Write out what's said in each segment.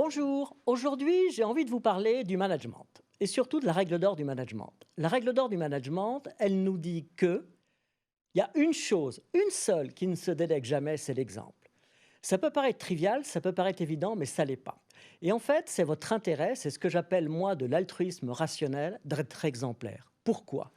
Bonjour, aujourd'hui j'ai envie de vous parler du management et surtout de la règle d'or du management. La règle d'or du management, elle nous dit que il y a une chose, une seule qui ne se délègue jamais, c'est l'exemple. Ça peut paraître trivial, ça peut paraître évident, mais ça l'est pas. Et en fait, c'est votre intérêt, c'est ce que j'appelle moi de l'altruisme rationnel, d'être exemplaire. Pourquoi?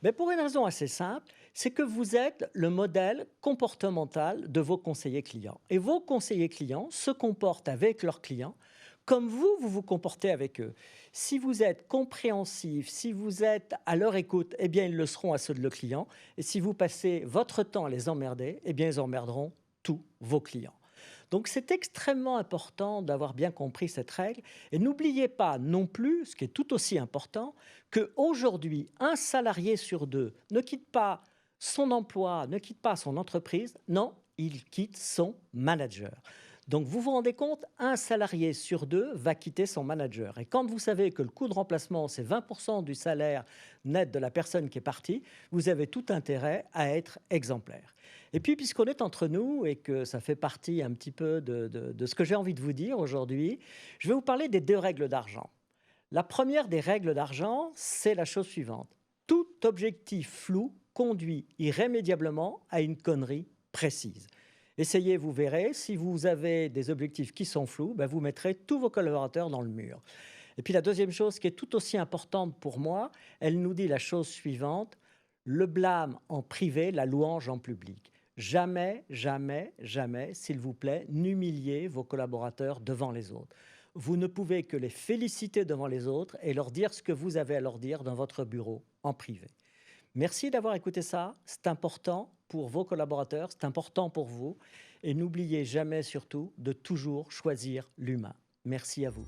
Mais pour une raison assez simple, c'est que vous êtes le modèle comportemental de vos conseillers clients. Et vos conseillers clients se comportent avec leurs clients comme vous vous comportez avec eux. Si vous êtes compréhensif, si vous êtes à leur écoute, eh bien ils le seront à ceux de leurs clients. Et si vous passez votre temps à les emmerder, eh bien ils emmerderont tous vos clients. Donc c'est extrêmement important d'avoir bien compris cette règle. Et n'oubliez pas non plus, ce qui est tout aussi important, qu'aujourd'hui, un salarié sur deux ne quitte pas son emploi, ne quitte pas son entreprise, non, il quitte son manager. Donc vous vous rendez compte, un salarié sur deux va quitter son manager. Et quand vous savez que le coût de remplacement, c'est 20% du salaire net de la personne qui est partie, vous avez tout intérêt à être exemplaire. Et puis, puisqu'on est entre nous et que ça fait partie un petit peu de ce que j'ai envie de vous dire aujourd'hui, je vais vous parler des deux règles d'argent. La première des règles d'argent, c'est la chose suivante. Tout objectif flou conduit irrémédiablement à une connerie précise. Essayez, vous verrez, si vous avez des objectifs qui sont flous, ben vous mettrez tous vos collaborateurs dans le mur. Et puis la deuxième chose qui est tout aussi importante pour moi, elle nous dit la chose suivante, le blâme en privé, la louange en public. Jamais, jamais, jamais, s'il vous plaît, n'humiliez vos collaborateurs devant les autres. Vous ne pouvez que les féliciter devant les autres et leur dire ce que vous avez à leur dire dans votre bureau en privé. Merci d'avoir écouté ça, c'est important pour vos collaborateurs, c'est important pour vous et n'oubliez jamais surtout de toujours choisir l'humain. Merci à vous.